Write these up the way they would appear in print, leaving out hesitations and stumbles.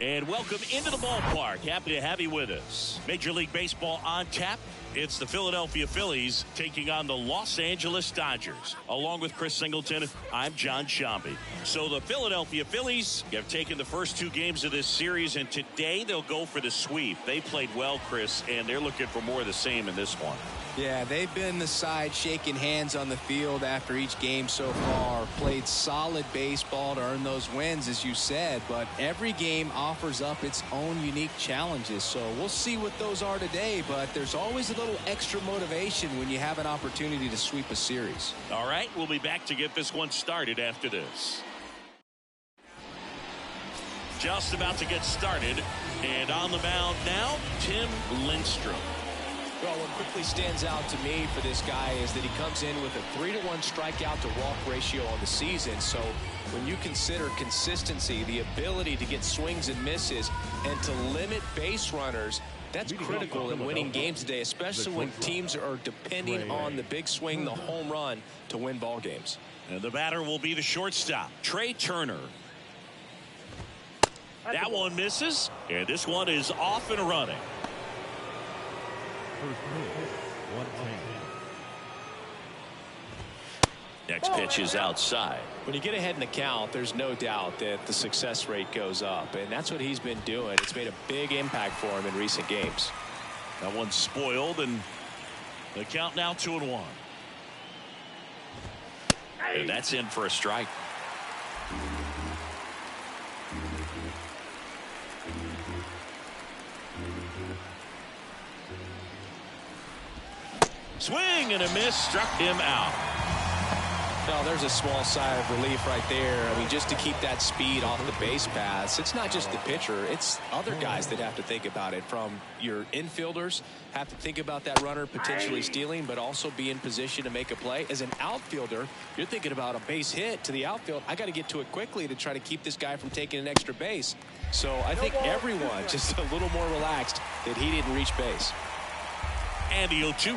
And welcome into the ballpark. Happy to have you with us. Major League Baseball on tap. It's the Philadelphia Phillies taking on the Los Angeles Dodgers. Along with Chris Singleton, I'm John Shambi. So the Philadelphia Phillies have taken the first two games of this series, and today they'll go for the sweep. They played well, Chris, and they're looking for more of the same in this one. Yeah, they've been the side shaking hands on the field after each game so far. Played solid baseball to earn those wins, as you said, but every game offers up its own unique challenges. So we'll see what those are today, but there's always a little extra motivation when you have an opportunity to sweep a series. All right, we'll be back to get this one started after this. Just about to get started, and on the mound now, Tim Lincecum. Well, what quickly stands out to me for this guy is that he comes in with a 3-to-1 strikeout to walk ratio on the season. So when you consider consistency, the ability to get swings and misses, and to limit base runners, that's critical in winning games today, especially when teams are depending on the big swing, the home run, to win ball games. And the batter will be the shortstop, Trey Turner. That one misses, and this one is off and running. Next pitch is outside. When you get ahead in the count, there's no doubt that the success rate goes up, and that's what he's been doing. It's made a big impact for him in recent games. That one's spoiled, and the count now 2-1. And that's in for a strike. Swing and a miss, struck him out. Well, there's a small sigh of relief right there. I mean, just to keep that speed off the base paths. It's not just the pitcher, it's other guys that have to think about it. From your infielders have to think about that runner potentially stealing, but also be in position to make a play. As an outfielder, you're thinking about a base hit to the outfield. I got to get to it quickly to try to keep this guy from taking an extra base. So I think everyone just a little more relaxed that he didn't reach base. And the 0-2.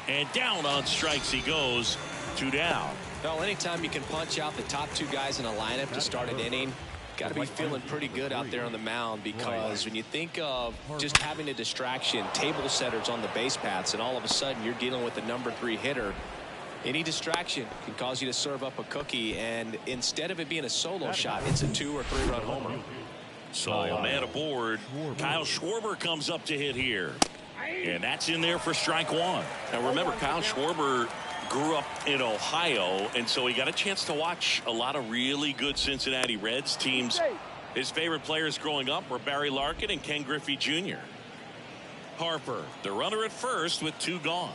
And down on strikes he goes. 2 down. Well, anytime you can punch out the top two guys in a lineup to start an inning, got to be feeling pretty good out there on the mound, because when you think of just having a distraction, table setters on the base paths, and all of a sudden you're dealing with the number 3 hitter, any distraction can cause you to serve up a cookie, and instead of it being a solo shot, it's a 2- or 3-run homer. So a man aboard. Kyle Schwarber comes up to hit here. And that's in there for strike 1. Now remember, Kyle Schwarber grew up in Ohio, and so he got a chance to watch a lot of really good Cincinnati Reds teams. His favorite players growing up were Barry Larkin and Ken Griffey Jr. Harper, the runner at first with 2 gone.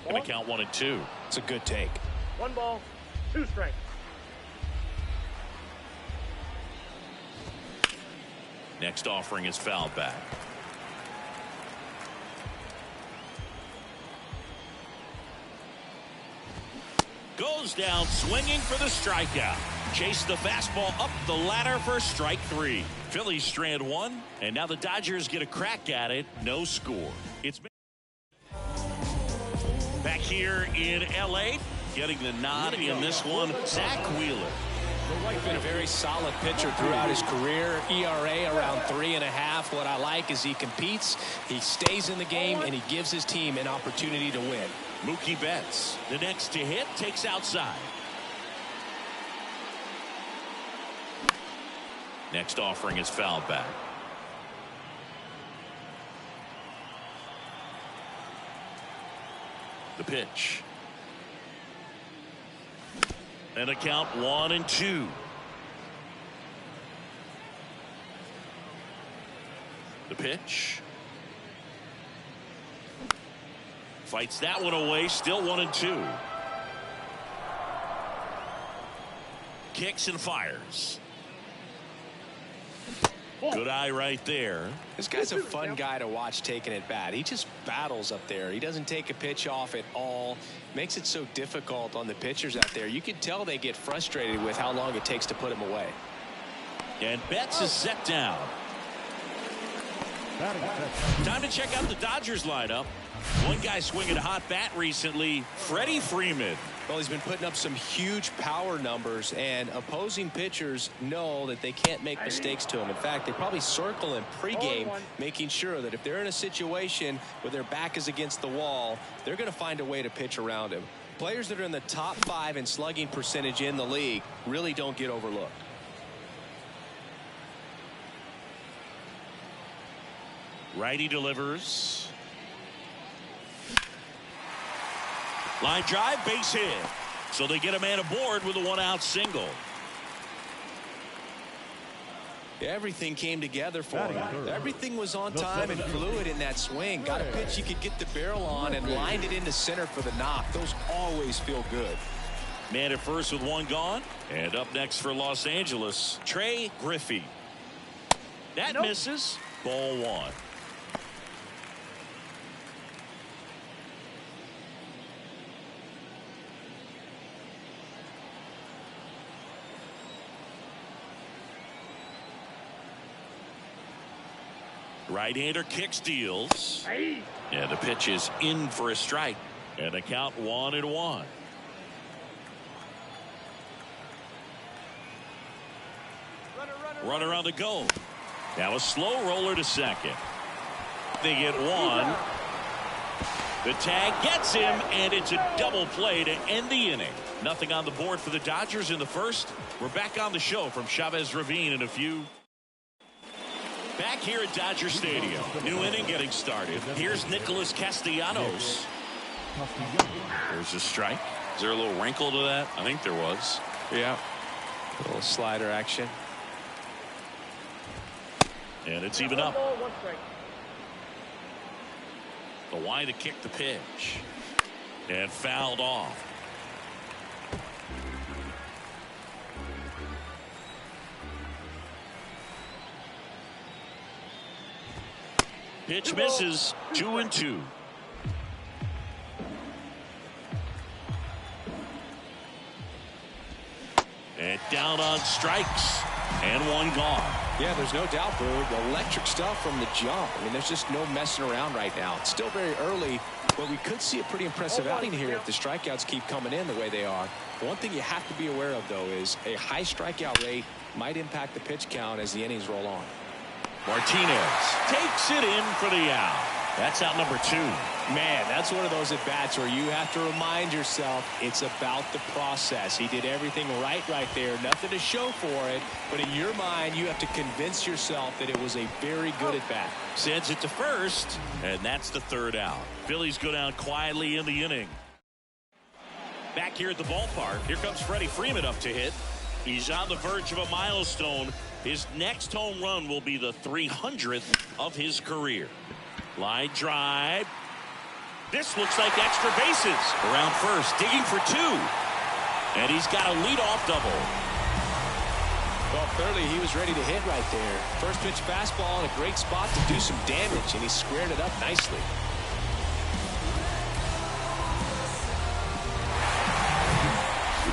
Going to count 1 and 2. It's a good take. 1 ball, 2 strikes. Next offering is fouled back. Goes down swinging for the strikeout. Chase the fastball up the ladder for strike 3. Phillies strand 1, and now the Dodgers get a crack at it. No score. It's back here in L.A., getting the nod in this one, Zach Wheeler. He's been a very solid pitcher throughout his career. ERA around 3.5. What I like is he competes, he stays in the game, and he gives his team an opportunity to win. Mookie Betts, the next to hit, takes outside. Next offering is fouled back. The pitch. And a count 1 and 2. The pitch. Fights that one away. Still 1 and 2. Kicks and fires. Good eye right there. This guy's a fun guy to watch taking at bat. He just battles up there. He doesn't take a pitch off at all. Makes it so difficult on the pitchers out there. You can tell they get frustrated with how long it takes to put him away. And Betts is set down. Time to check out the Dodgers lineup. One guy swinging a hot bat recently, Freddie Freeman. Well, he's been putting up some huge power numbers, and opposing pitchers know that they can't make mistakes to him. In fact, they probably circle him pregame, making sure that if they're in a situation where their back is against the wall, they're going to find a way to pitch around him. Players that are in the top 5 in slugging percentage in the league really don't get overlooked. Righty delivers. Line drive, base hit. So they get a man aboard with a 1-out single. Everything came together for him. Everything was on time and fluid in that swing. Got a pitch he could get the barrel on and lined it into center for the knock. Those always feel good. Man at first with 1 gone. And up next for Los Angeles, Trey Griffey. That misses. Ball 1. Right-hander kicks, deals. And the pitch is in for a strike. And the count 1-1. Runner on the go. Now a slow roller to second. They get 1. The tag gets him, and it's a double play to end the inning. Nothing on the board for the Dodgers in the first. We're back on the show from Chavez Ravine in a few. Back here at Dodger Stadium. New inning getting started. Here's Nicholas Castellanos. There's a strike. Is there a little wrinkle to that? I think there was. Yeah. A little slider action. And it's even up. The wide to kick the pitch. And fouled off. Pitch misses. 2-2. And down on strikes. And 1 gone. Yeah, there's no doubt, Boog. Electric stuff from the jump. I mean, there's just no messing around right now. It's still very early, but we could see a pretty impressive outing here if the strikeouts keep coming in the way they are. One thing you have to be aware of, though, is a high strikeout rate might impact the pitch count as the innings roll on. Martinez takes it in for the out. That's out number 2. Man, that's one of those at-bats where you have to remind yourself it's about the process. He did everything right there. Nothing to show for it. But in your mind, you have to convince yourself that it was a very good at-bat. Sends it to first, and that's the 3rd out. Phillies go down quietly in the inning. Back here at the ballpark, here comes Freddie Freeman up to hit. He's on the verge of a milestone. His next home run will be the 300th of his career. Line drive. This looks like extra bases. Around first, digging for 2. And he's got a leadoff double. Well, clearly he was ready to hit right there. First pitch fastball in a great spot to do some damage, and he squared it up nicely.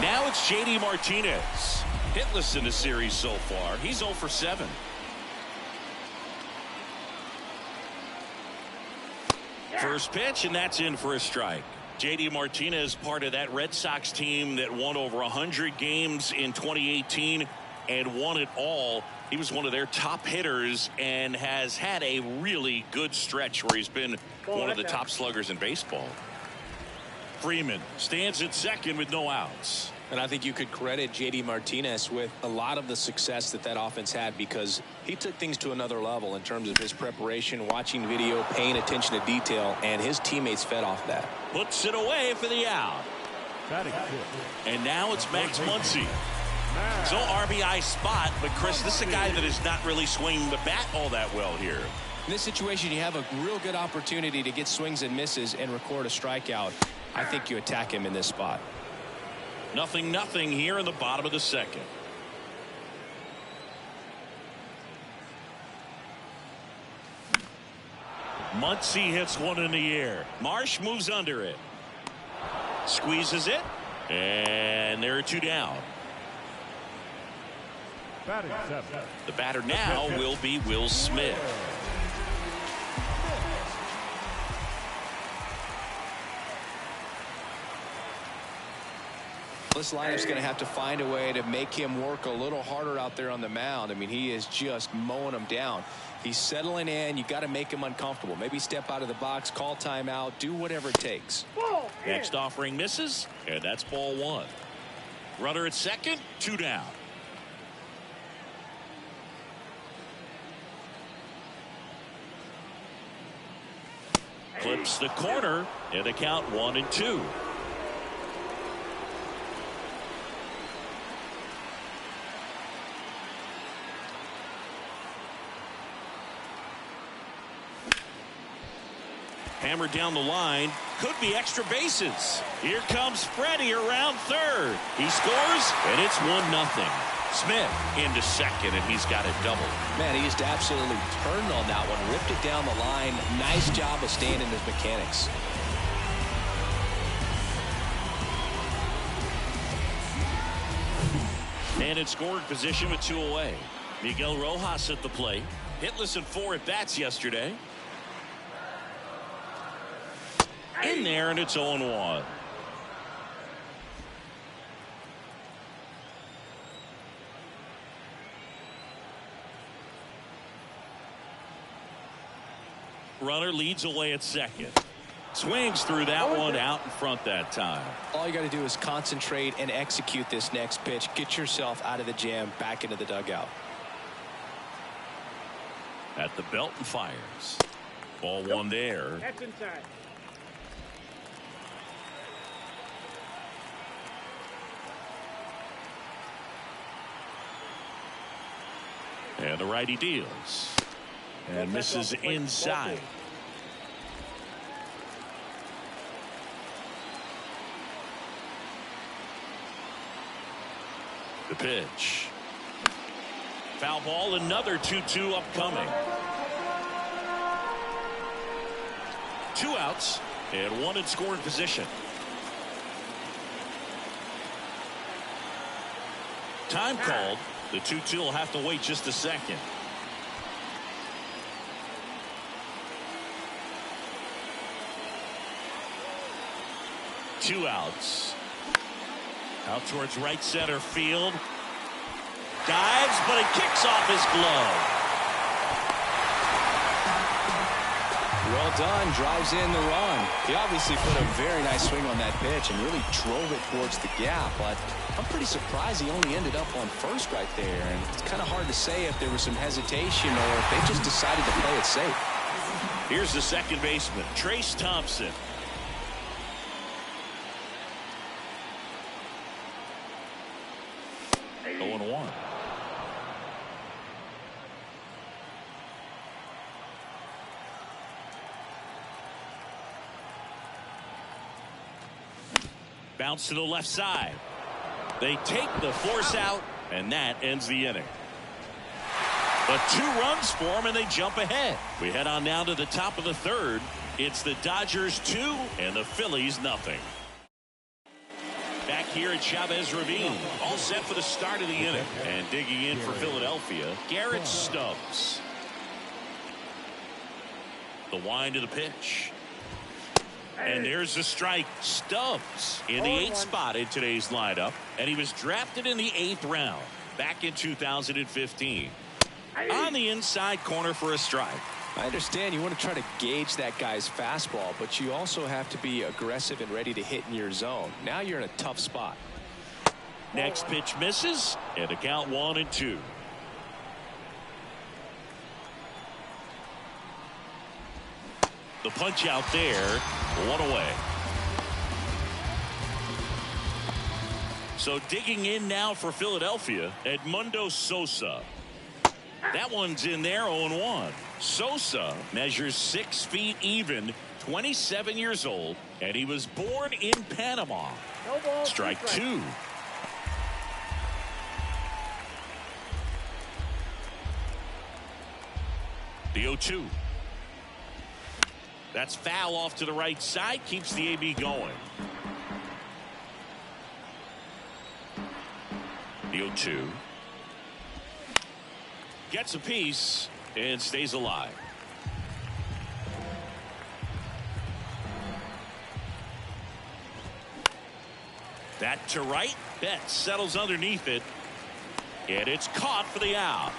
Now it's J.D. Martinez. Hitless in the series so far. He's 0 for 7. First pitch, and that's in for a strike. J.D. Martinez, part of that Red Sox team that won over 100 games in 2018 and won it all. He was one of their top hitters and has had a really good stretch where he's been one of the top sluggers in baseball. Freeman stands at second with no outs. And I think you could credit J.D. Martinez with a lot of the success that offense had, because he took things to another level in terms of his preparation, watching video, paying attention to detail, and his teammates fed off that. Puts it away for the out. And now it's Max Muncy. So RBI spot, but Chris, this is a guy that is not really swinging the bat all that well here. In this situation, you have a real good opportunity to get swings and misses and record a strikeout. I think you attack him in this spot. 0-0 here in the bottom of the second. Muncy hits one in the air. Marsh moves under it. Squeezes it. And there are 2 down. Batting seventh. The batter now will be Will Smith. This lineup's going to have to find a way to make him work a little harder out there on the mound. I mean, he is just mowing them down. He's settling in. You got to make him uncomfortable. Maybe step out of the box, call timeout, do whatever it takes. Next offering misses, and that's ball one. Runner at second, 2 down. Clips the corner, and the count 1-2. Hammered down the line. Could be extra bases. Here comes Freddie around third. He scores, and it's 1-0. Smith into second, and he's got a double. Man, he just absolutely turned on that one. Ripped it down the line. Nice job of staying in his mechanics. And in scoring position with 2 away. Miguel Rojas at the plate. Hitless in 4 at-bats yesterday. In there, and it's 0-1. Runner leads away at second. Swings through that one out in front that time. All you got to do is concentrate and execute this next pitch. Get yourself out of the jam, back into the dugout. At the belt and fires. Ball one there. That's inside. And the righty deals. And misses inside. The pitch. Foul ball, another 2-2 upcoming. 2 outs and 1 in scoring position. Time called. The 2-2 will have to wait just a second. Two outs. Out towards right center field. Dives, but it kicks off his glove. Well done. Drives in the run. He obviously put a very nice swing on that pitch and really drove it towards the gap. But I'm pretty surprised he only ended up on first right there. And it's kind of hard to say if there was some hesitation or if they just decided to play it safe. Here's the second baseman, Trace Thompson. Going 1. Bounce to the left side. They take the force out, and that ends the inning. But 2 runs for them, and they jump ahead. We head on now to the top of the third. It's the Dodgers 2 and the Phillies nothing. Back here at Chavez Ravine, all set for the start of the inning. And digging in for Philadelphia, Garrett Stubbs. The wind of the pitch. And there's the strike. Stubbs in the 8th spot in today's lineup. And he was drafted in the 8th round back in 2015. On the inside corner for a strike. I understand you want to try to gauge that guy's fastball, but you also have to be aggressive and ready to hit in your zone. Now you're in a tough spot. Next pitch misses, and the count 1-2. The punch out there, 1 away. So digging in now for Philadelphia, Edmundo Sosa. That one's in there, 0-1. Sosa measures 6 feet even, 27 years old, and he was born in Panama. No ball, Strike 2. The 0-2. That's foul off to the right side, keeps the AB going. The 0-2. Gets a piece and stays alive. That to right. Betts settles underneath it. And it's caught for the out.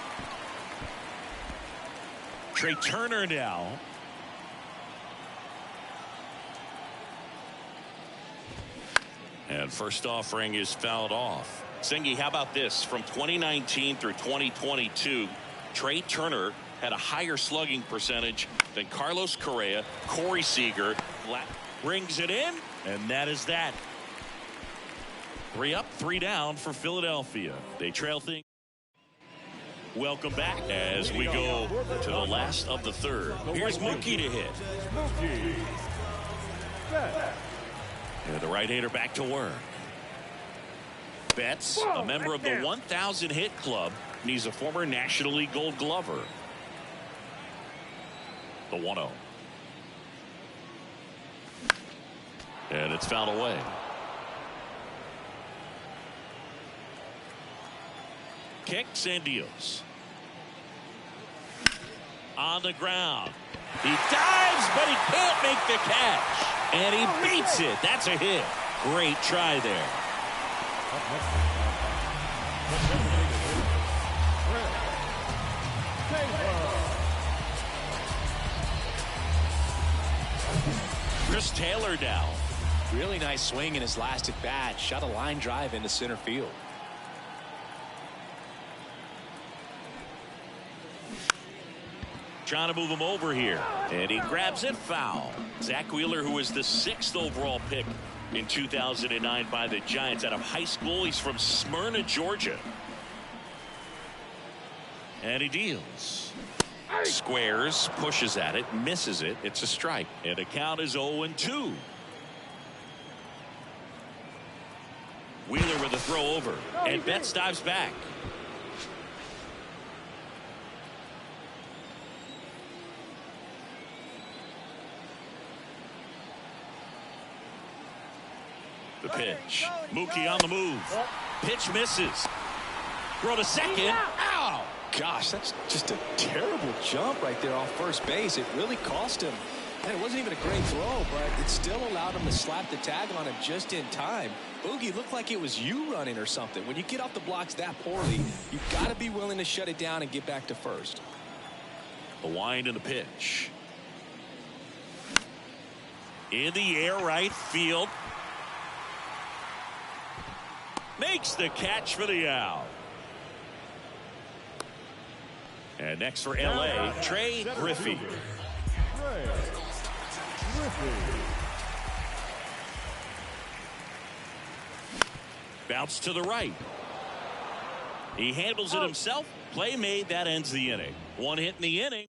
Trey Turner now. And first offering is fouled off. Sengi, how about this? From 2019 through 2022, Trey Turner had a higher slugging percentage than Carlos Correa, Corey Seager. Brings it in, and that is that. 3 up, 3 down for Philadelphia. They trail things. Welcome back as we go to the last of the third. Here's Mookie to hit. And the right-hander back to work. Betts, a member of the 1,000 hit club, and he's a former National League Gold Glover. The 1-0. And it's fouled away. Kicks and deals. On the ground. He dives, but he can't make the catch. And he beats it. That's a hit. Great try there. Chris Taylor down. Really nice swing in his last at bat. Shot a line drive into center field. Trying to move him over here. And he grabs it foul. Zach Wheeler, who was the 6th overall pick in 2009 by the Giants out of high school. He's from Smyrna, Georgia. And he deals. Squares, pushes at it, misses it. It's a strike. And the count is 0-2. Wheeler with a throw over. And Betts dives back. The pitch. Mookie on the move. Pitch misses. Throw to second. Ow! Gosh, that's just a terrible jump right there off first base. It really cost him. And it wasn't even a great throw, but it still allowed him to slap the tag on him just in time. Boogie looked like it was you running or something. When you get off the blocks that poorly, you've got to be willing to shut it down and get back to first. The wind and the pitch. In the air, right field. Makes the catch for the out. And next for LA, Trey Griffey. Bounce to the right. He handles it himself. Play made. That ends the inning. 1 hit in the inning.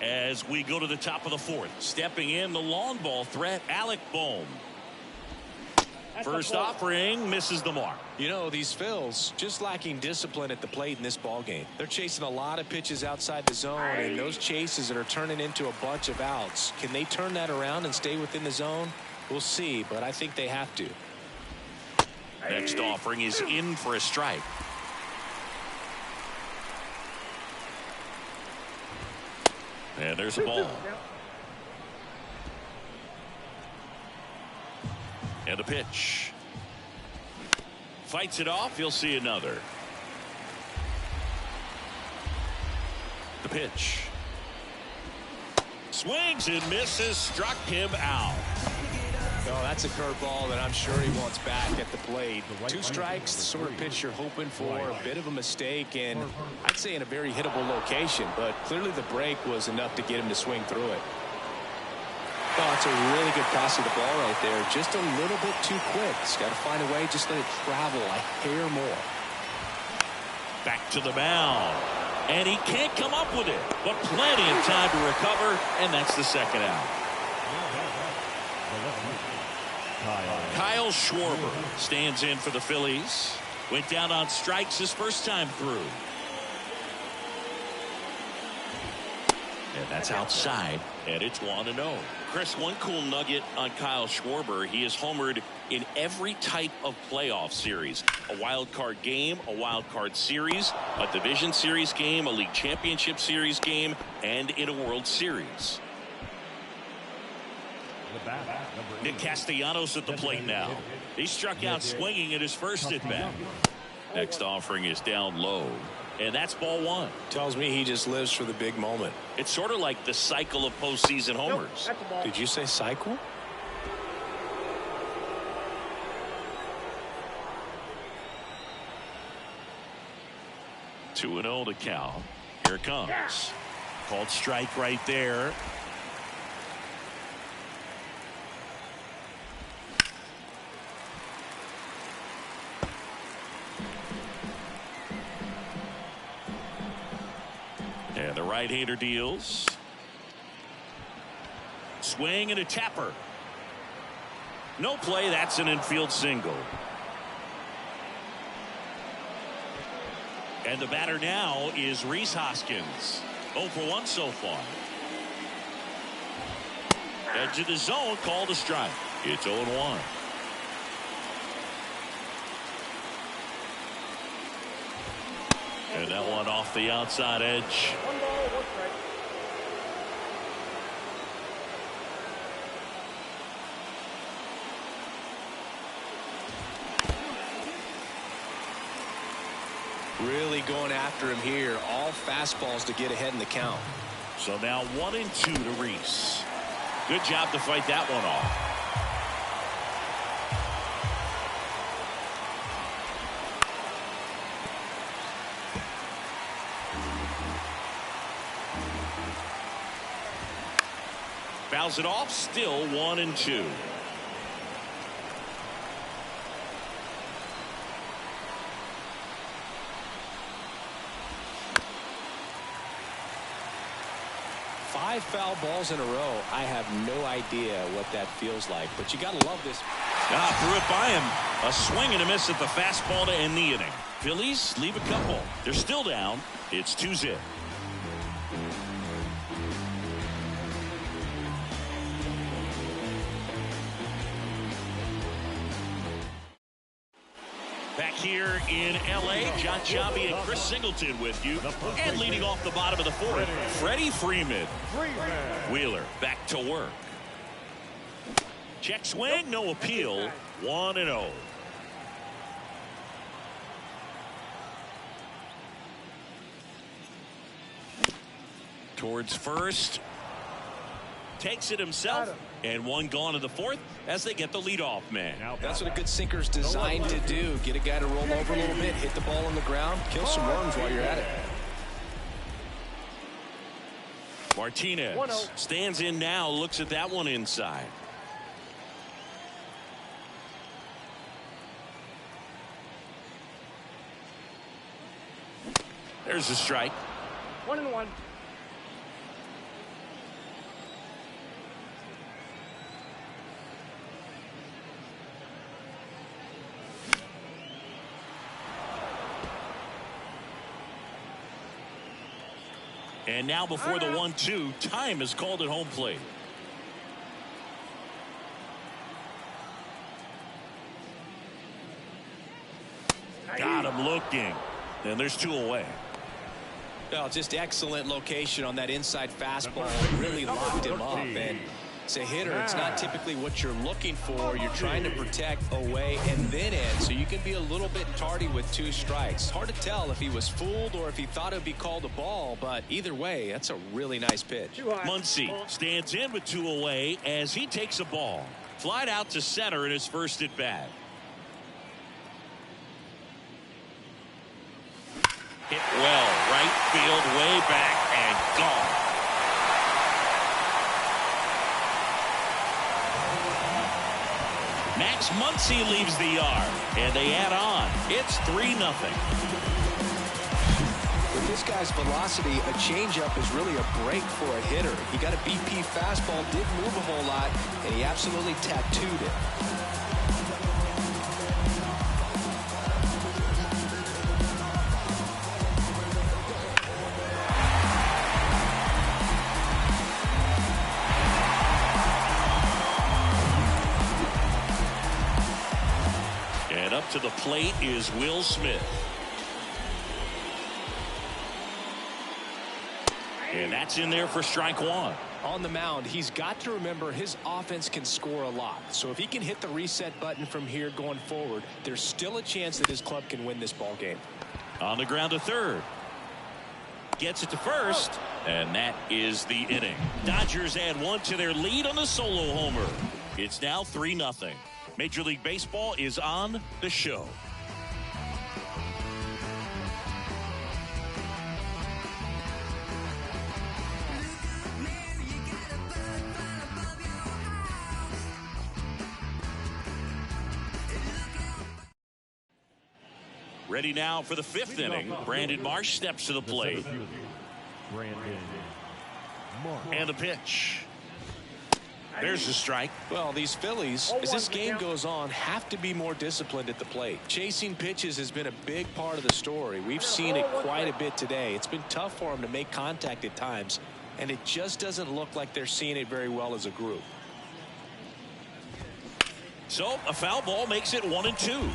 As we go to the top of the 4th. Stepping in, the long ball threat, Alec Bohm. First offering misses the mark. You know, these Phils just lacking discipline at the plate in this ball game. They're chasing a lot of pitches outside the zone, and those chases that are turning into a bunch of outs. Can they turn that around and stay within the zone? We'll see, but I think they have to. Next offering is in for a strike. And there's a ball. And a pitch. Fights it off. You'll see another. The pitch. Swings and misses. Struck him out. Oh, that's a curveball that I'm sure he wants back at the plate. 2 strikes, the sort of pitch you're hoping for. A bit of a mistake, and I'd say in a very hittable location, but clearly the break was enough to get him to swing through it. Oh, it's a really good pass of the ball right there. Just a little bit too quick. He's got to find a way. Just let it travel a hair more. Back to the mound. And he can't come up with it. But plenty of time to recover. And that's the second out. Kyle Schwarber stands in for the Phillies. Went down on strikes his first time through. And that's outside, and it's 1-0. Chris, one cool nugget on Kyle Schwarber, he has homered in every type of playoff series. A wild card game, a wild card series, a division series game, a league championship series game, and in a World Series. Nick Castellanos at the plate now. He struck out swinging at his first at bat. Next offering is down low. And that's ball one. Tells me he just lives for the big moment. It's sort of like the cycle of postseason homers. Did you say cycle? Two and 0 to Cal. Here it comes. Called strike right there. And the right-hander deals. Swing and a tapper. No play. That's an infield single. And the batter now is Rhys Hoskins. 0 for 1 so far. Edge of the zone, called a strike. It's 0-1. And that one off the outside edge. 1 ball, 1 strike. Really going after him here. All fastballs to get ahead in the count. So now 1-2 to Rhys. Good job to fight that one off. Fouls it off, still 1-2. Five foul balls in a row. I have no idea what that feels like, but you got to love this. Threw it by him. A swing and a miss at the fastball to end the inning. Phillies leave a couple. They're still down. It's 2-0. Back here in L.A., John Sciambi and Chris Singleton with you. And leading off the bottom of the fourth, Freddie Freeman. Wheeler back to work. Check swing, no appeal. 1-0. Towards first. Takes it himself. And one gone in the fourth as they get the leadoff man. That's what a good sinker's designed to do. Get a guy to roll over a little bit, hit the ball on the ground, kill some worms while you're at it. Martinez stands in now, looks at that one inside. There's a strike. 1-1. And now before the 1-2, time is called at home plate. Got him looking. And there's 2 away. Well, just excellent location on that inside fastball. Really locked him up. And as a hitter, it's not typically what you're looking for. You're trying to protect away and then in, so you can be a little bit tardy with 2 strikes. Hard to tell if he was fooled or if he thought it would be called a ball, but either way, that's a really nice pitch. Muncy stands in with 2 away as he takes a ball. Flied out to center in his first at bat. Hit well, right field, way back, and gone. Max Muncy leaves the yard, and they add on. It's 3-0. With this guy's velocity, a changeup is really a break for a hitter. He got a BP fastball, did move a whole lot, and he absolutely tattooed it. And up to the plate is Will Smith. And that's in there for strike one. On the mound, he's got to remember his offense can score a lot. So if he can hit the reset button from here going forward, there's still a chance that his club can win this ball game. On the ground to third. Gets it to first. And that is the inning. Dodgers add one to their lead on the solo homer. It's now 3-0. Major League Baseball is on the show. Ready now for the fifth inning. Brandon Marsh steps to the plate. And the pitch. There's the strike. Well, these Phillies, as this game goes on, have to be more disciplined at the plate. Chasing pitches has been a big part of the story. We've seen it quite a bit today. It's been tough for them to make contact at times, and it just doesn't look like they're seeing it very well as a group. So a foul ball makes it 1-2.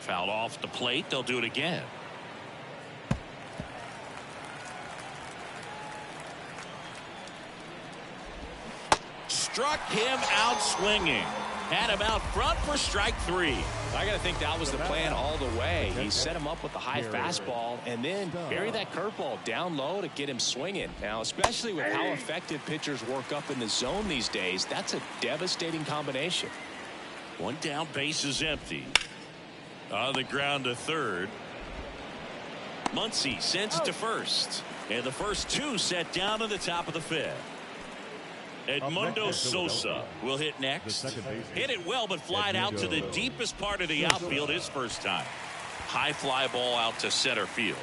Fouled off the plate. They'll do it again. Struck him out swinging. Had him out front for strike three. I got to think that was the plan all the way. He set him up with the high fastball and then bury that curveball down low to get him swinging. Now, especially with how effective pitchers work up in the zone these days, that's a devastating combination. One down, base is empty. On the ground to third. Muncy sends it to first. And the first two set down to the top of the fifth. Edmundo Sosa will hit next. Hit it well, but flied out to the deepest part of the outfield his first time. High fly ball out to center field.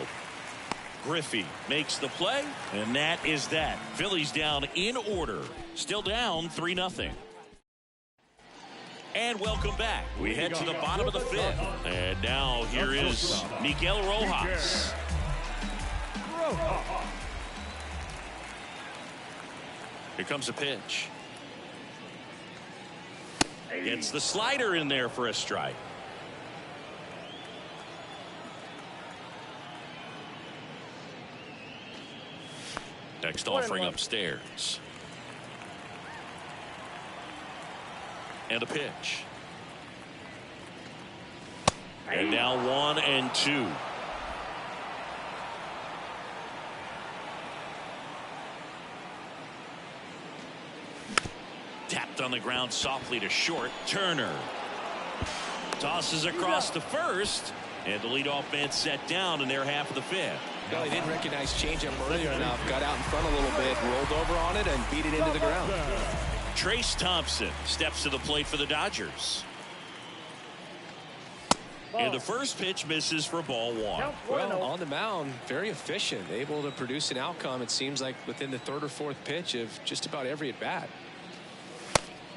Griffey makes the play, and that is that. Phillies down in order. Still down 3-0. And welcome back. We head to the bottom of the fifth. And now here is Miguel Rojas. Here comes a pitch. Gets the slider in there for a strike. Next offering upstairs. And a pitch. And now 1-2. Tapped on the ground softly to short. Turner tosses across to first, and the leadoff man set down in their half of the fifth. Well, he didn't recognize changeup earlier enough. Got out in front a little bit, rolled over on it, and beat it into the ground. Trace Thompson steps to the plate for the Dodgers. And the first pitch misses for ball one. Well, on the mound, very efficient, able to produce an outcome, it seems like, within the third or fourth pitch of just about every at-bat.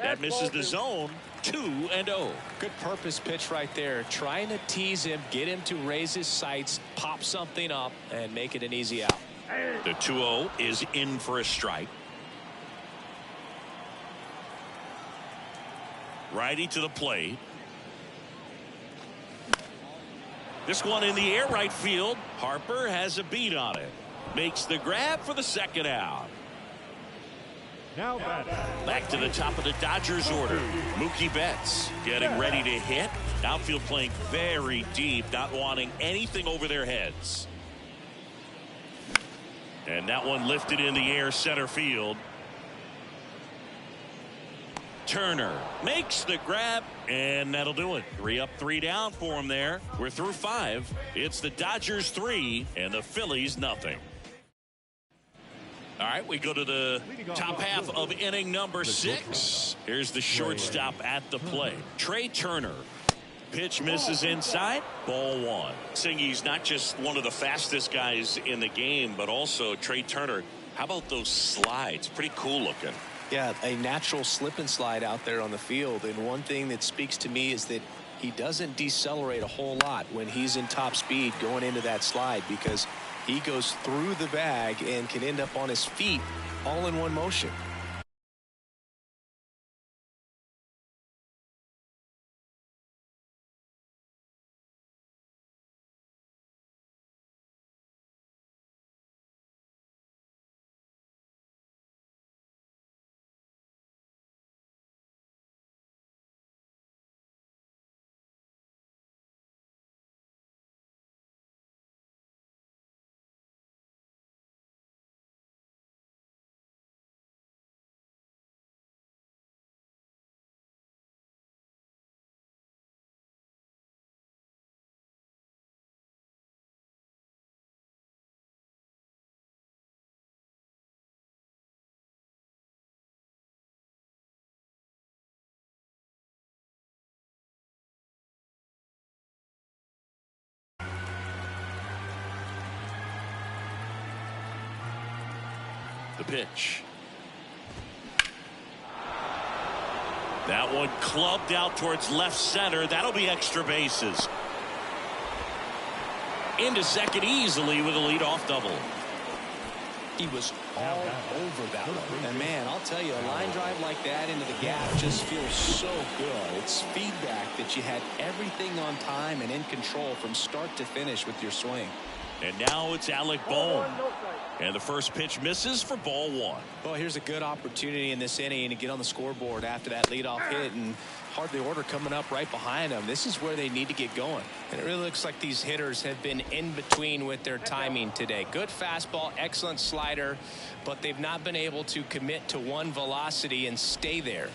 That misses the zone. 2-0. Good purpose pitch right there. Trying to tease him, get him to raise his sights, pop something up, and make it an easy out. The 2-0 is in for a strike. Righty to the plate. This one in the air right field. Harper has a beat on it. Makes the grab for the second out. Now back to the top of the Dodgers order. Mookie Betts getting ready to hit. Outfield playing very deep, not wanting anything over their heads. And that one lifted in the air center field. Turner makes the grab, and that'll do it. 3 up, 3 down for him there. We're through 5. It's the Dodgers 3 and the Phillies nothing. All right, we go to the top half of inning number 6. Here's the shortstop at the plate. Trey Turner. Pitch misses inside. Ball 1. Saying he's not just one of the fastest guys in the game, but also Trey Turner. How about those slides? Pretty cool looking. Yeah, a natural slip and slide out there on the field. And one thing that speaks to me is that he doesn't decelerate a whole lot when he's in top speed going into that slide, because he goes through the bag and can end up on his feet all in one motion. pitch. That one clubbed out towards left center. That'll be extra bases. Into second easily with a leadoff double. He was all over that one. And man, I'll tell you, a line drive like that into the gap just feels so good. It's feedback that you had everything on time and in control from start to finish with your swing. And now it's Alec Bohm. And the first pitch misses for ball one. Well, here's a good opportunity in this inning to get on the scoreboard after that leadoff hit, and hardly order coming up right behind them. This is where they need to get going. And it really looks like these hitters have been in between with their timing today. Good fastball, excellent slider, but they've not been able to commit to one velocity and stay there.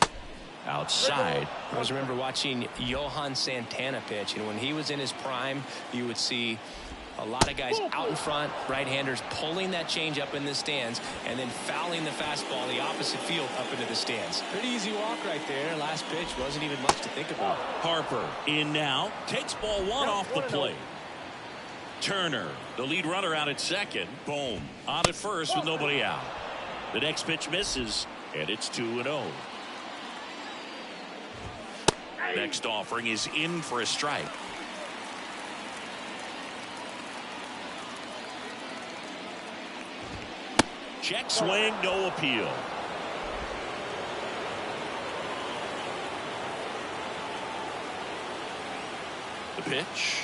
Outside. I always remember watching Johan Santana pitch, and when he was in his prime, you would see a lot of guys out in front, right-handers pulling that change up in the stands and then fouling the fastball the opposite field up into the stands. Pretty easy walk right there. Last pitch wasn't even much to think about. Harper in now, takes ball one off the plate. Turner, the lead runner, out at second. Boom, on at first with nobody out. The next pitch misses, and it's 2-0. Next offering is in for a strike. Check swing, no appeal. The pitch.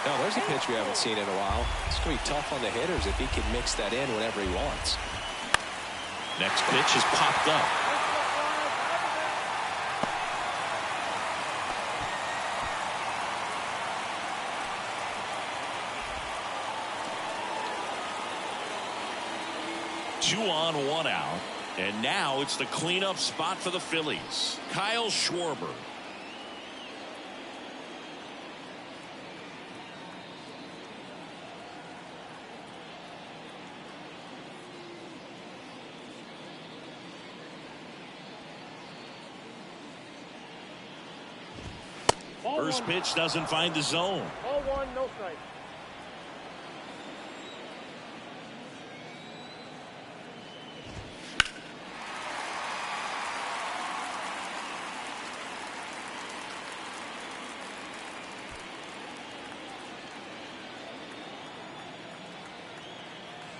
No, there's a pitch we haven't seen in a while. It's going to be tough on the hitters if he can mix that in whenever he wants. Next pitch is popped up. Two on, one out. And now it's the cleanup spot for the Phillies. Kyle Schwarber. First pitch doesn't find the zone. Ball one, no strike.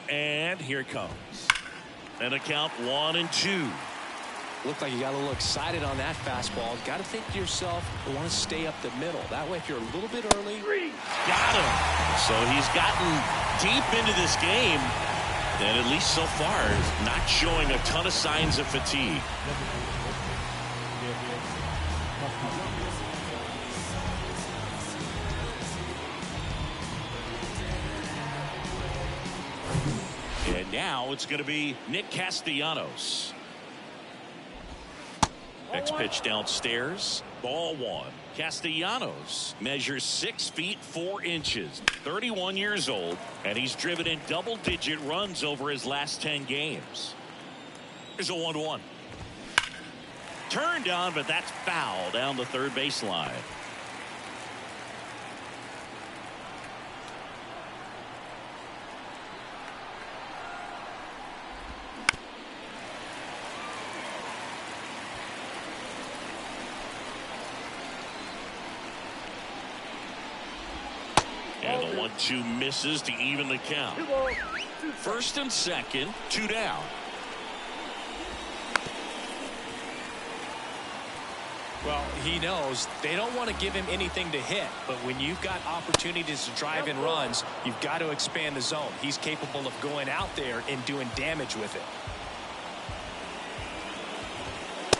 And here it comes. And a count 1-2. Looked like you got a little excited on that fastball. Got to think to yourself, I want to stay up the middle. That way, if you're a little bit early. Got him. So he's gotten deep into this game. And at least so far, not showing a ton of signs of fatigue. And now it's going to be Nick Castellanos. Next pitch downstairs. Ball one. Castellanos measures 6 feet 4 inches. 31 years old. And he's driven in double-digit runs over his last 10 games. Here's a 1-1. Turned on, but that's foul down the third baseline. And the 1-2 misses to even the count. First and second, 2 down. Well, he knows they don't want to give him anything to hit, but when you've got opportunities to drive in runs, you've got to expand the zone. He's capable of going out there and doing damage with it.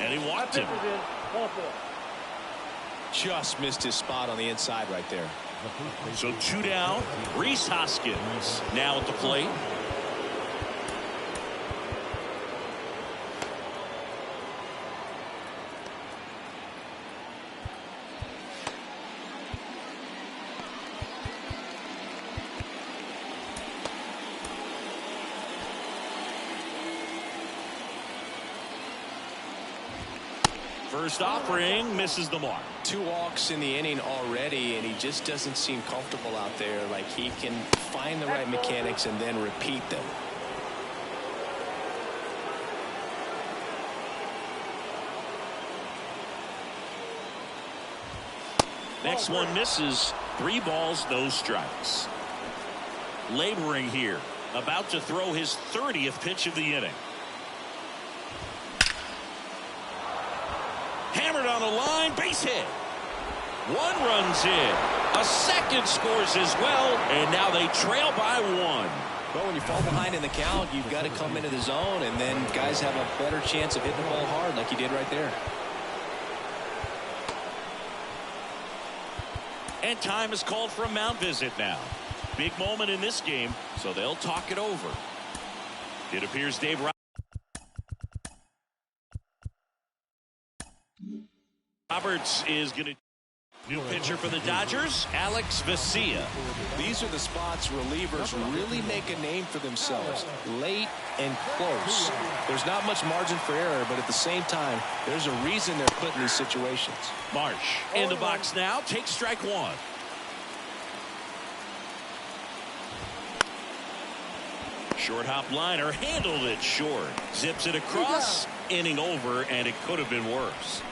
And he walked him. Just missed his spot on the inside right there. So 2 down. Rhys Hoskins now at the plate. First offering misses the mark. 2 walks in the inning already, and he just doesn't seem comfortable out there. Like he can find the right mechanics and then repeat them. Next one misses. 3 balls, no strikes. Laboring here, about to throw his 30th pitch of the inning. Hammered on the line, base hit. 1 runs in. A second scores as well, and now they trail by 1. Well, when you fall behind in the count, you've got to come into the zone, and then guys have a better chance of hitting the ball hard like he did right there. And time is called for a mound visit now. Big moment in this game, so they'll talk it over. It appears Dave Roberts is going to... New pitcher for the Dodgers, Alex Vesia. These are the spots relievers really make a name for themselves. Late and close. There's not much margin for error, but at the same time, there's a reason they're put in these situations. Marsh in the box now, takes strike 1. Short hop liner, handled it short. Zips it across, inning over, and it could have been worse.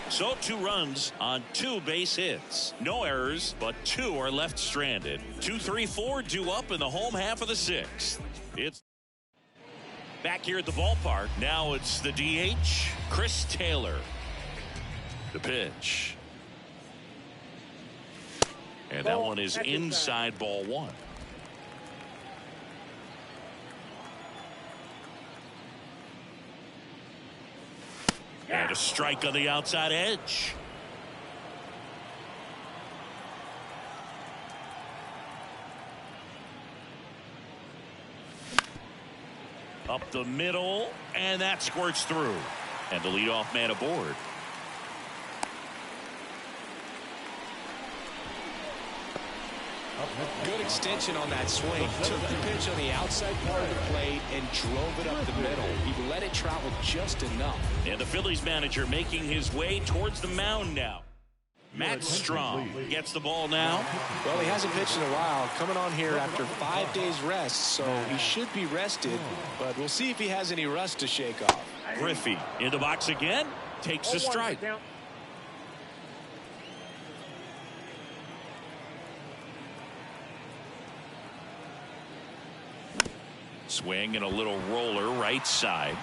So 2 runs on 2 base hits. No errors, but 2 are left stranded. 2, 3, 4 due up in the home half of the 6th. It's back here at the ballpark. Now it's the DH, Chris Taylor. The pitch. And that one is inside ball 1. And a strike on the outside edge. Up the middle, and that squirts through. And the leadoff man aboard. Good extension on that swing. Took the pitch on the outside part of the plate and drove it up the middle. He let it travel just enough. And the Phillies manager making his way towards the mound now. Matt Strom gets the ball now. Well, he hasn't pitched in a while. Coming on here after 5 days rest, so he should be rested. But we'll see if he has any rust to shake off. Griffey in the box again. Takes a strike. Swing and a little roller right side.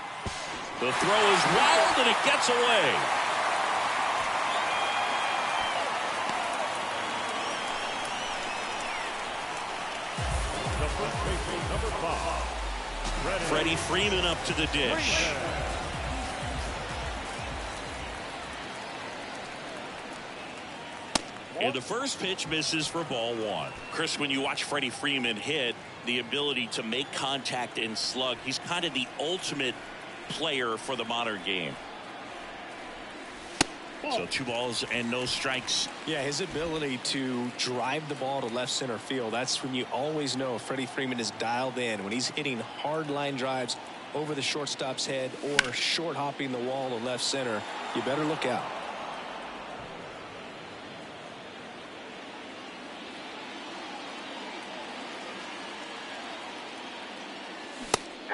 The throw is wild and it gets away. Number 5. Freddie Freeman up to the dish. And the first pitch misses for ball 1. Chris, when you watch Freddie Freeman hit, the ability to make contact and slug, he's kind of the ultimate player for the modern game. So 2 balls and no strikes. Yeah, his ability to drive the ball to left center field, that's when you always know Freddie Freeman is dialed in. When he's hitting hard line drives over the shortstop's head or short hopping the wall to left center, you better look out.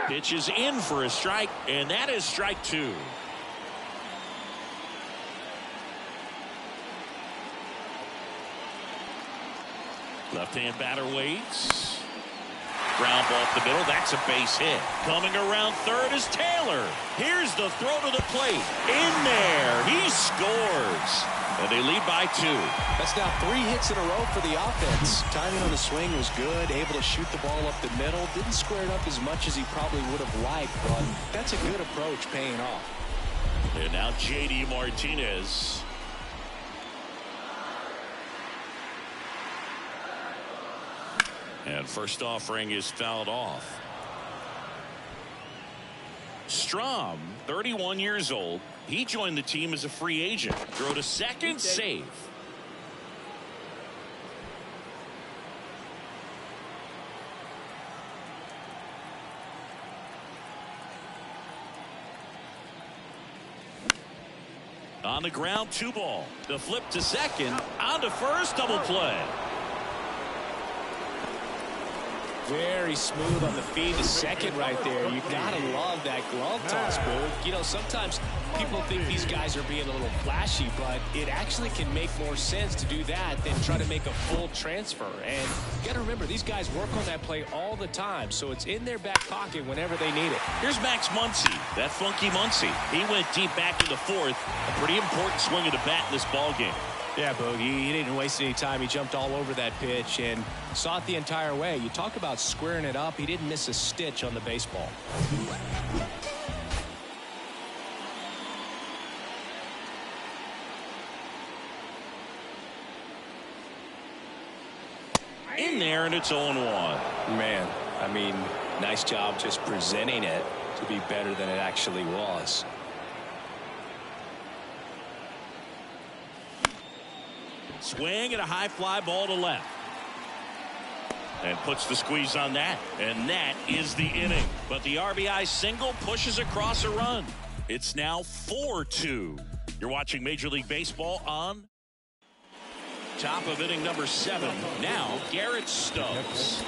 Pitch is in for a strike, and that is strike 2. Left-hand batter waits. Ground ball up the middle. That's a base hit. Coming around third is Taylor. Here's the throw to the plate. In there. He scores. And they lead by 2. That's now 3 hits in a row for the offense. Timing on the swing was good. Able to shoot the ball up the middle. Didn't square it up as much as he probably would have liked, but that's a good approach paying off. And now J.D. Martinez. And first offering is fouled off. Strom, 31 years old. He joined the team as a free agent. Throw to second, save. On the ground, 2 ball. The flip to second. On to first, double play. Very smooth on the feed to second right there. You gotta love that glove toss, Boog. You know, sometimes people think these guys are being a little flashy, but it actually can make more sense to do that than try to make a full transfer. And you gotta remember, these guys work on that play all the time, so it's in their back pocket whenever they need it. Here's Max Muncy, that funky Muncy. He went deep back in the 4th. A pretty important swing of the bat in this ball game. Yeah, Boog, he didn't waste any time. He jumped all over that pitch and saw it the entire way. You talk about squaring it up. He didn't miss a stitch on the baseball. In there, and it's 0-1. Man, I mean, nice job just presenting it to be better than it actually was. Swing and a high fly ball to left. And puts the squeeze on that. And that is the inning. But the RBI single pushes across a run. It's now 4-2. You're watching Major League Baseball on top of inning number 7. Now, Garrett Stubbs.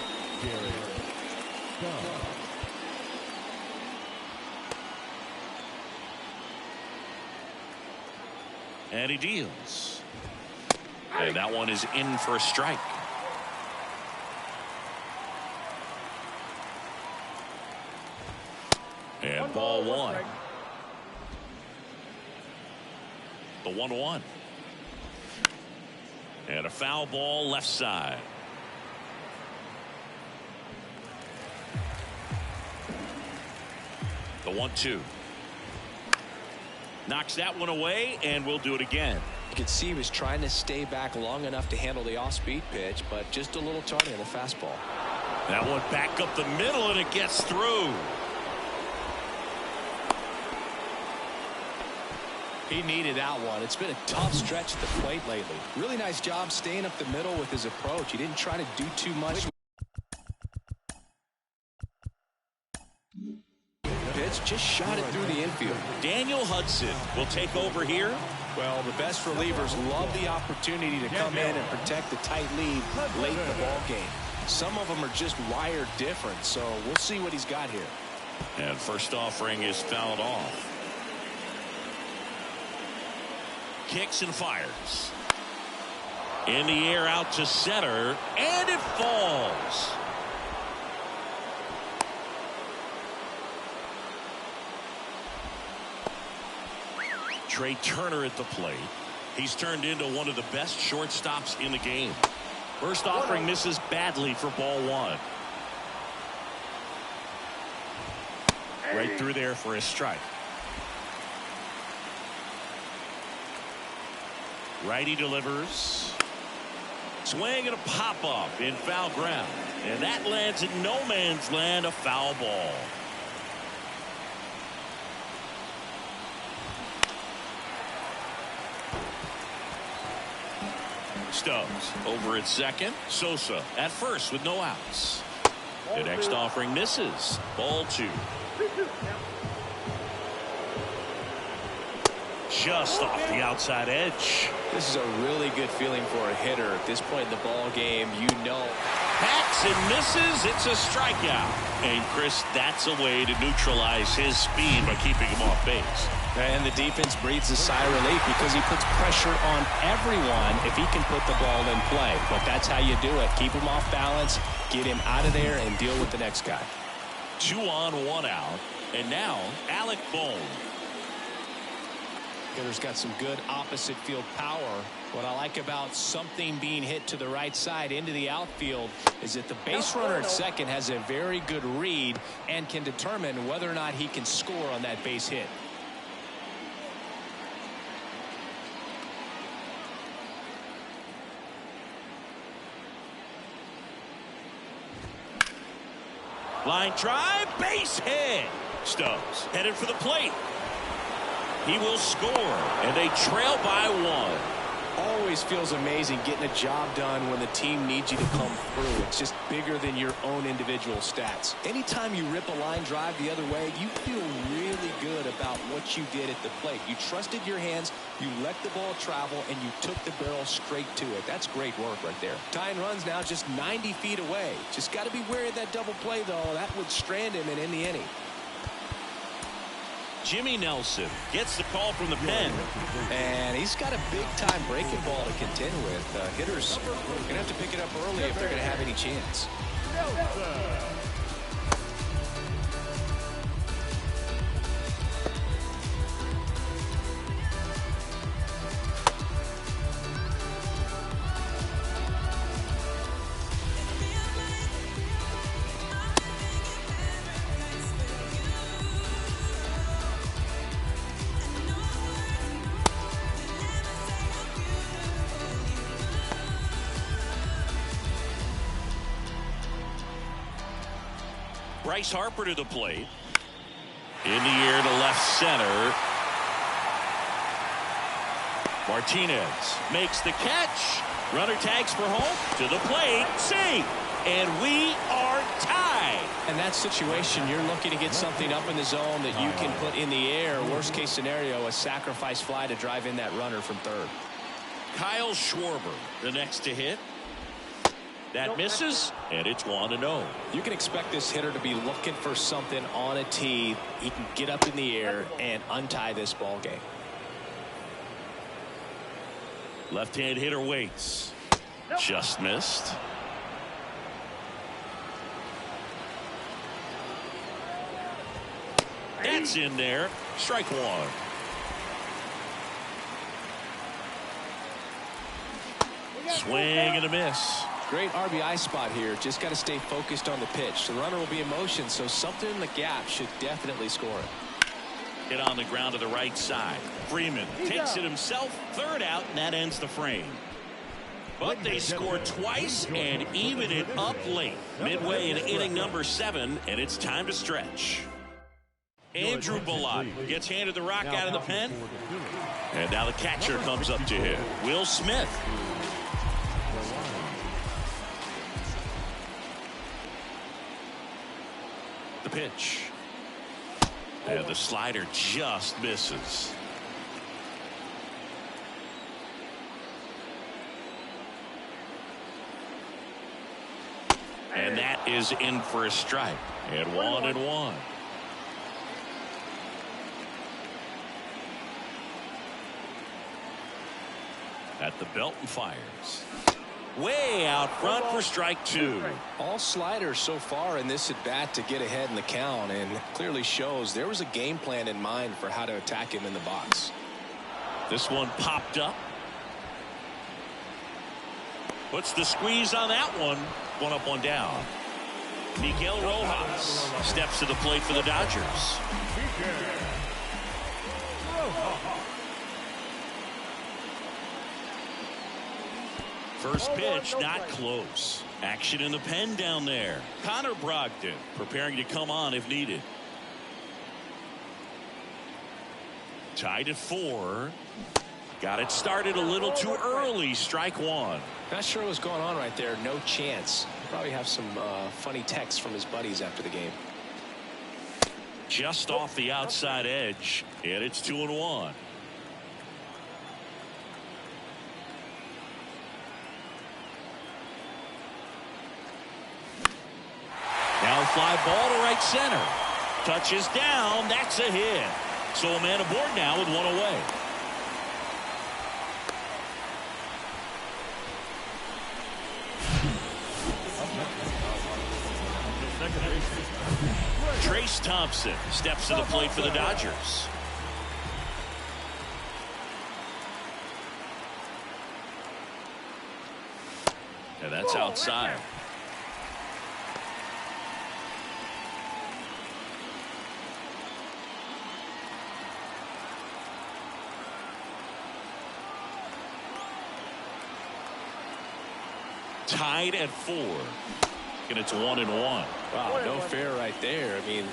And he deals. And that one is in for a strike. And ball 1. The 1-1. And a foul ball left side. The 1-2. Knocks that one away, and we'll do it again. You could see he was trying to stay back long enough to handle the off-speed pitch, but just a little tardy on the fastball. That one back up the middle, and it gets through. He needed that one. It's been a tough stretch at the plate lately. Really nice job staying up the middle with his approach. He didn't try to do too much. Pitch just shot it through the infield. Daniel Hudson will take over here. Well, the best relievers love the opportunity to come in and protect the tight lead late in the ball game. Some of them are just wired different, so we'll see what he's got here. And first offering is fouled off. Kicks and fires. In the air out to center, and it falls. Trey Turner at the plate. He's turned into one of the best shortstops in the game. First offering misses badly for ball 1. Right through there for a strike. Righty delivers. Swing and a pop-up in foul ground. And that lands in no man's land, a foul ball. Stubbs over at second. Sosa at first with no outs. The next offering misses. Ball 2. Just off the outside edge. This is a really good feeling for a hitter at this point in the ball game. You know. Hacks and misses. It's a strikeout. And Chris, that's a way to neutralize his speed by keeping him off base. And the defense breathes a sigh of relief because he puts pressure on everyone if he can put the ball in play. But that's how you do it. Keep him off balance, get him out of there, and deal with the next guy. 2 on, 1 out. And now, Alec Bohm. Hitter's got some good opposite field power. What I like about something being hit to the right side into the outfield is that the base runner at second has a very good read and can determine whether or not he can score on that base hit. Line drive, base hit. Stubbs headed for the plate. He will score, and they trail by 1. Always feels amazing getting a job done when the team needs you to come through. It's just bigger than your own individual stats. Anytime you rip a line drive the other way, you feel really good about what you did at the plate. You trusted your hands, you let the ball travel, and you took the barrel straight to it. That's great work right there. Tying runs now just 90 feet away. Just got to be wary of that double play, though. That would strand him and end the inning. Jimmy Nelson gets the call from the pen. And he's got a big-time breaking ball to contend with. Hitters are going to have to pick it up early if they're going to have any chance. Bryce Harper to the plate. In the air to left center. Martinez makes the catch. Runner tags for home. To the plate. See. And we are tied. In that situation, you're looking to get something up in the zone that you can put in the air. Worst case scenario, a sacrifice fly to drive in that runner from third. Kyle Schwarber, the next to hit. That misses, and it's 1-0. You can expect this hitter to be looking for something on a tee. He can get up in the air and untie this ball game. Left-hand hitter waits. Just missed. That's in there. Strike one. Swing and a miss. Great RBI spot here. Just got to stay focused on the pitch. The runner will be in motion, so something in the gap should definitely score it. Hit on the ground to the right side. Freeman takes it himself. Third out, and that ends the frame. But they scored twice and even it up late. Midway in inning number 7, and it's time to stretch. Andrew Bullock gets handed the rock out of the pen. And now the catcher comes up to him. Will Smith. The pitch. And the slider just misses. And that is in for a strike. And 1-1. At the belt and fires. Way out front for strike 2. All sliders so far in this at bat to get ahead in the count, and clearly shows there was a game plan in mind for how to attack him in the box. This one popped up. Puts the squeeze on that one. One up, one down. Miguel Rojas steps to the plate for the Dodgers. First pitch not close. Action in the pen down there. Connor Brogdon preparing to come on if needed. Tied at 4. Got it started a little too early. Strike 1. Not sure what's going on right there. No chance. Probably have some funny texts from his buddies after the game. Just off the outside edge, and it's 2-1. Now fly ball to right center. Touches down. That's a hit. So a man aboard now with one away. Trace Thompson steps to the plate for the Dodgers. And that's outside. Tied at 4. And it's 1-1. Wow, no fair right there. I mean,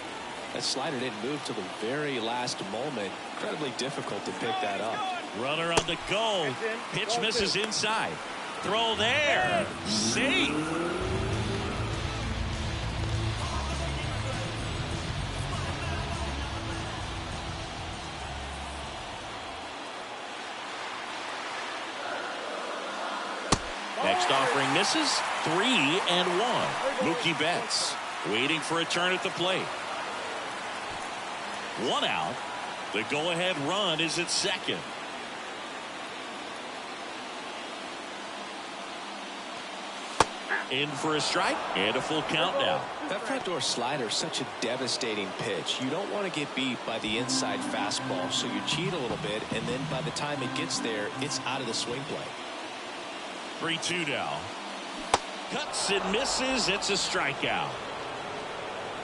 That slider didn't move till the very last moment. Incredibly difficult to pick that up. Runner on the go. Pitch misses inside. Throw there. Safe. Next offering misses. 3-1. Mookie Betts waiting for a turn at the plate. One out. The go-ahead run is at second. In for a strike and a full count now. That front door slider is such a devastating pitch. You don't want to get beat by the inside fastball, so you cheat a little bit, and then by the time it gets there, it's out of the swing play. 3-2 now. Cuts and misses. It's a strikeout.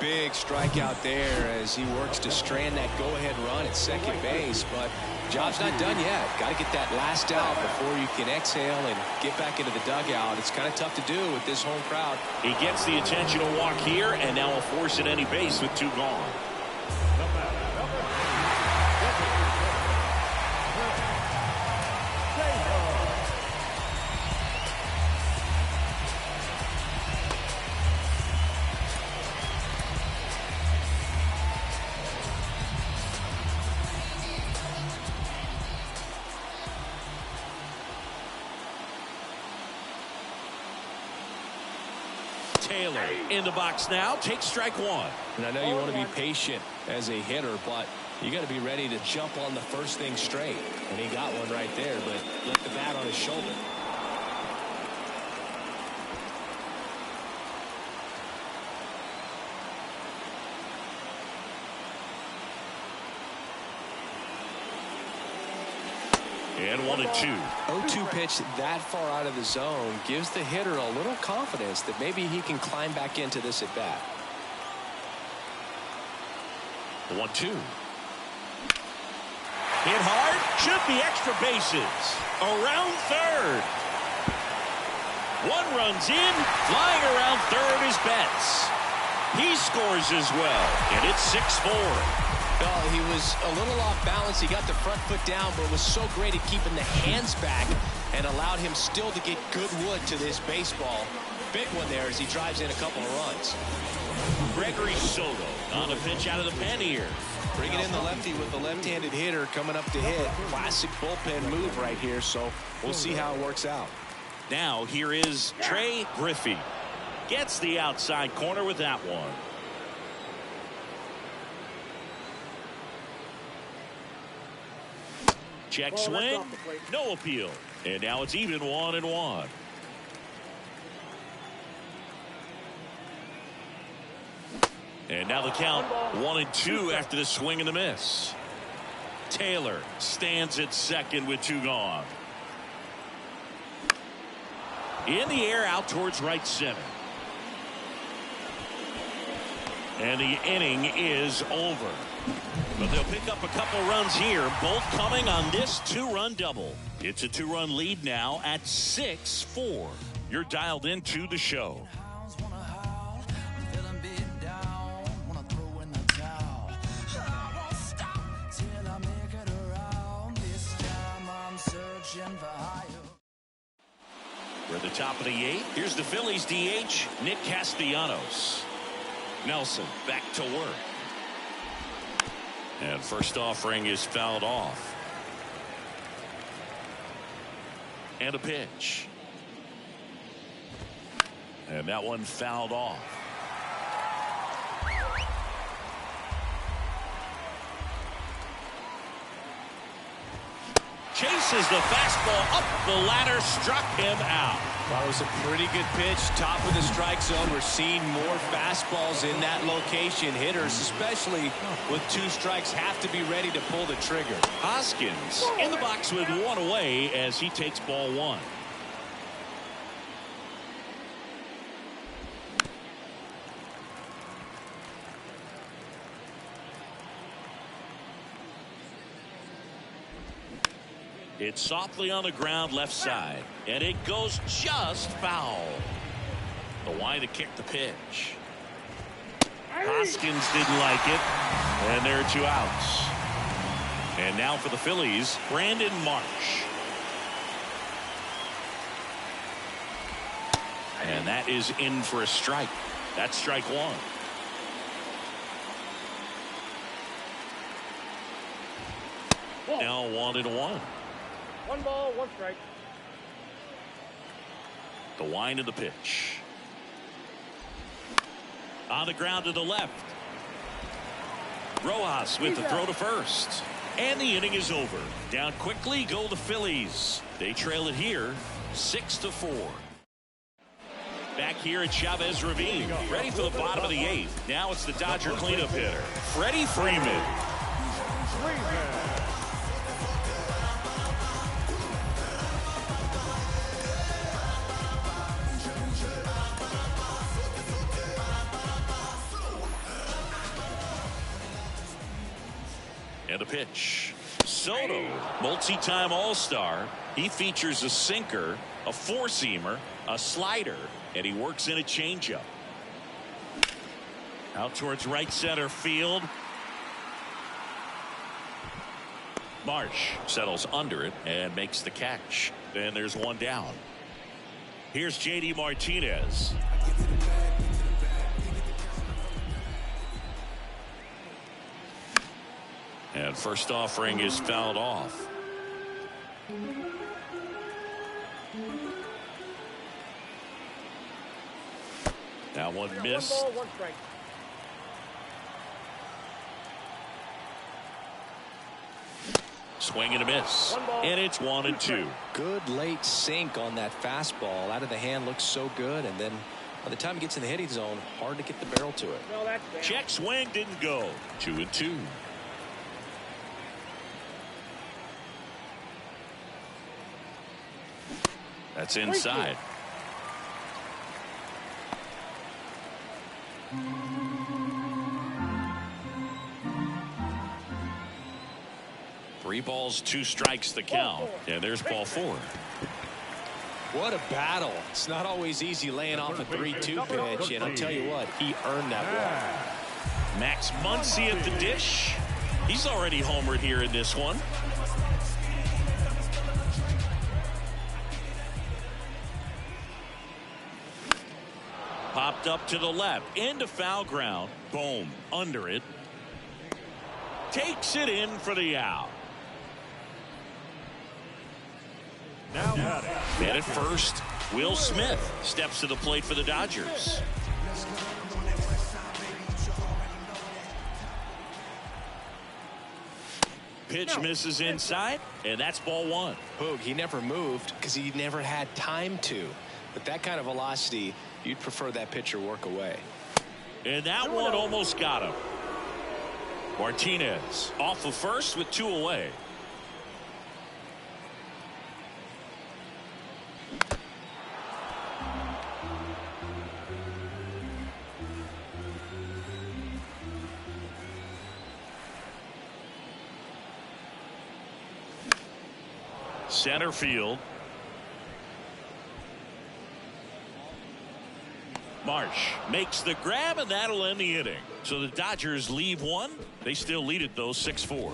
Big strikeout there as he works to strand that go-ahead run at second base, but job's not done yet. Got to get that last out before you can exhale and get back into the dugout. It's kind of tough to do with this home crowd. He gets the intentional walk here, and now a force at any base with 2 gone. Taylor in the box now, takes strike 1. And I know you want to be patient as a hitter, but you got to be ready to jump on the first thing straight. And he got one right there, but left the bat on his shoulder. And 1-2. 0-2 pitch that far out of the zone gives the hitter a little confidence that maybe he can climb back into this at bat. 1-2. Hit hard, should be extra bases. Around third. 1 runs in, flying around third is Betts. He scores as well, and it's 6-4. Well, he was a little off balance. He got the front foot down, but was so great at keeping the hands back and allowed him still to get good wood to this baseball. Big one there as he drives in a couple of runs. Gregory Soto on a pitch out of the pen here. Bringing in the lefty with the left-handed hitter coming up to hit. Classic bullpen move right here, so we'll see how it works out. Now here is Trey Griffey. Gets the outside corner with that one. Check swing, no appeal. And now it's even 1-1. And now the count 1-2 after the swing and the miss. Taylor stands at second with 2 gone. In the air out towards right center. And the inning is over. But they'll pick up a couple runs here, both coming on this 2-run double. It's a 2-run lead now at 6-4. You're dialed into the show. We're at the top of the 8th. Here's the Phillies DH, Nick Castellanos. Nelson back to work. And first offering is fouled off. And a pitch. And that one fouled off. Chases the fastball up the ladder, struck him out. That was a pretty good pitch, top of the strike zone. We're seeing more fastballs in that location. Hitters, especially with 2 strikes, have to be ready to pull the trigger. Hoskins in the box with 1 away as he takes ball 1. It's softly on the ground left side, and it goes just foul. The wide to kick the pitch. Hoskins didn't like it, and there are 2 outs. And now for the Phillies, Brandon Marsh. And that is in for a strike. That's strike 1. Now 1-1. 1 ball, 1 strike. The wind of the pitch. On the ground to the left. Rojas with the throw to first. And the inning is over. Down quickly go the Phillies. They trail it here 6-4. Back here at Chavez Ravine. Ready for the bottom of the 8th. Now it's the Dodger cleanup hitter, Freddie Freeman. And a pitch. Soto, multi-time All-Star. He features a sinker, a 4-seamer, a slider, and he works in a changeup. Out towards right center field. Marsh settles under it and makes the catch. And there's 1 down. Here's J.D. Martinez. And first offering is fouled off. That one missed. 1 ball, 1 strike. Swing and a miss. And it's 1-2. Good late sink on that fastball. Out of the hand, looks so good, and then by the time it gets in the hitting zone, hard to get the barrel to it. No, that's bad. Check swing didn't go. 2-2. That's inside. Three balls, 2 strikes the count. And there's ball 4. What a battle. It's not always easy laying off a 3-2 pitch, and I'll tell you what, he earned that walk. Max Muncy at the dish. He's already homered here in this one. Popped up to the left, into foul ground. Boom, under it. Takes it in for the out. Now And at first, Will Smith steps to the plate for the Dodgers. Pitch misses inside, and that's ball 1. Boog, he never moved because he never had time to. But that kind of velocity, you'd prefer that pitcher work away. And that one almost got him. Martinez off of first with 2 away. Center field. Marsh makes the grab, and that'll end the inning. So the Dodgers leave 1. They still lead it, though, 6-4.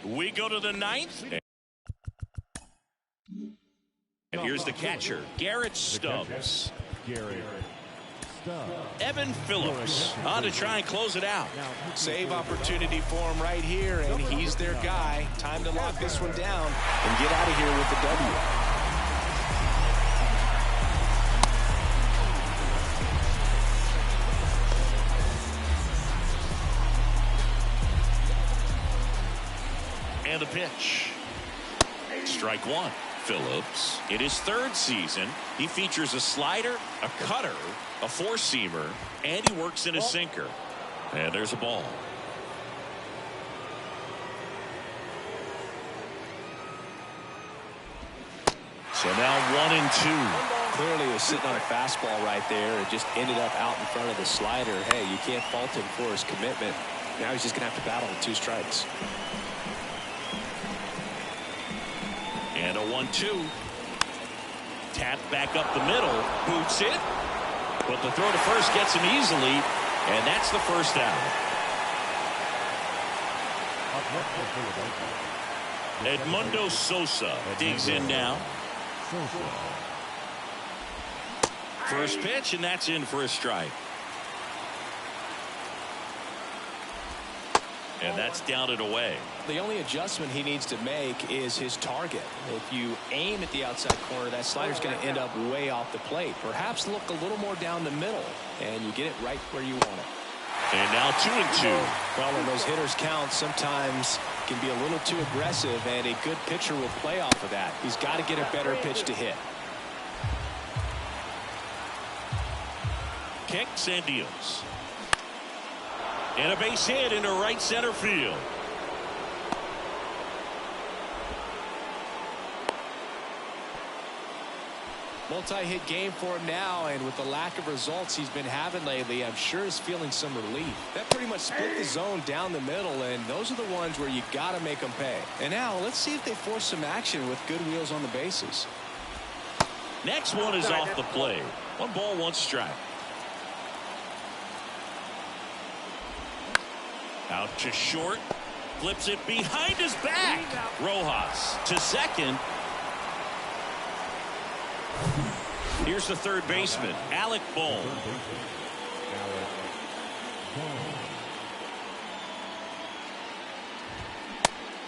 We go to the 9th. And here's the catcher, Garrett Stubbs. Evan Phillips on to try and close it out. Save opportunity for him right here, and he's their guy. Time to lock this one down and get out of here with the W. And the pitch. Strike 1. Phillips, in his 3rd season, he features a slider, a cutter, a 4-seamer, and he works in a sinker. And there's a ball. So now 1-2. Clearly he was sitting on a fastball right there and just ended up out in front of the slider. Hey, you can't fault him for his commitment. Now he's just going to have to battle with 2 strikes. And a 1-2. Tapped back up the middle. Boots it. But the throw to first gets him easily. And that's the first down. Edmundo Sosa digs in now. First pitch, and that's in for a strike. And that's down and away. The only adjustment he needs to make is his target. If you aim at the outside corner, that slider's going to end up way off the plate. Perhaps look a little more down the middle, and you get it right where you want it. And now 2-2. Well, when those hitters count, sometimes can be a little too aggressive, and a good pitcher will play off of that. He's got to get a better pitch to hit. Kicks and deals. And a base hit into right center field. Multi-hit game for him now, and with the lack of results he's been having lately, I'm sure he's feeling some relief. That pretty much split the zone down the middle, and those are the ones where you got to make them pay. And now let's see if they force some action with good wheels on the bases. Next one is off the plate. 1 ball, 1 strike. Out to short. Flips it behind his back. Rojas to second. Here's the third baseman, Alec Bohm.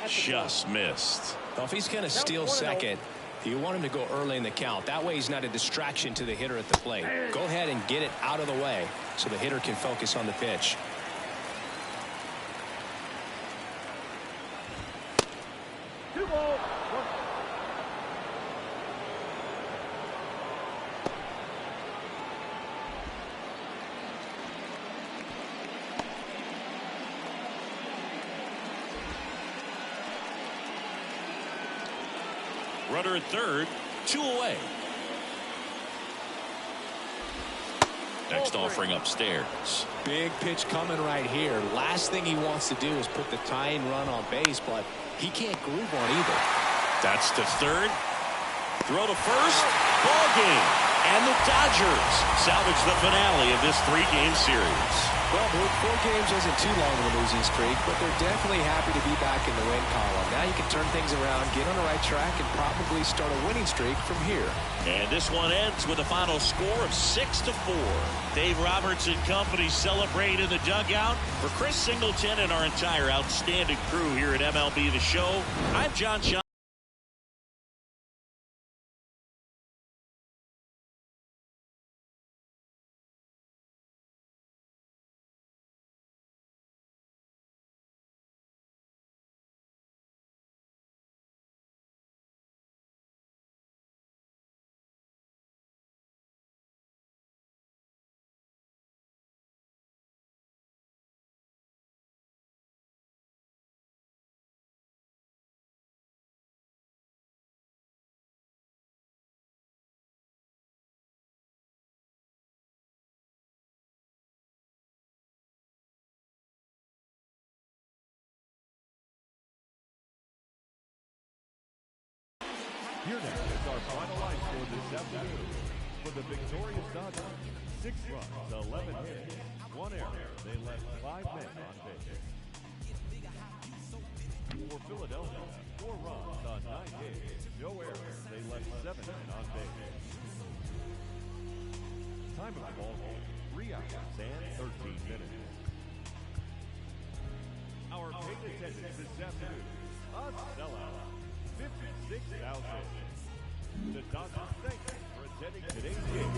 Just missed. Well, if he's going to steal second, you want him to go early in the count. That way he's not a distraction to the hitter at the plate. Go ahead and get it out of the way so the hitter can focus on the pitch. Runner at third, 2 away. Next offering upstairs. Big pitch coming right here. Last thing he wants to do is put the tying run on base, but he can't groove on either. That's to third. Throw to first. Ball game. And the Dodgers salvage the finale of this 3-game series. Well, 4 games isn't too long of a losing streak, but they're definitely happy to be back in the win column. Now you can turn things around, get on the right track, and probably start a winning streak from here. And this one ends with a final score of 6-4. Dave Roberts and company celebrate in the dugout. For Chris Singleton and our entire outstanding crew here at MLB The Show, I'm John John. Here next is our final line score this afternoon. For the victorious Dodgers, 6 runs, 11 hits, 1 error. They left 5 men on base. For Philadelphia, 4 runs on 9 hits, no errors. They left 7 men on base. Time of the ball game, 3 hours and 13 minutes. Our paid attendance this afternoon, a sellout. 56,000. The Dodgers thank you for attending today's game.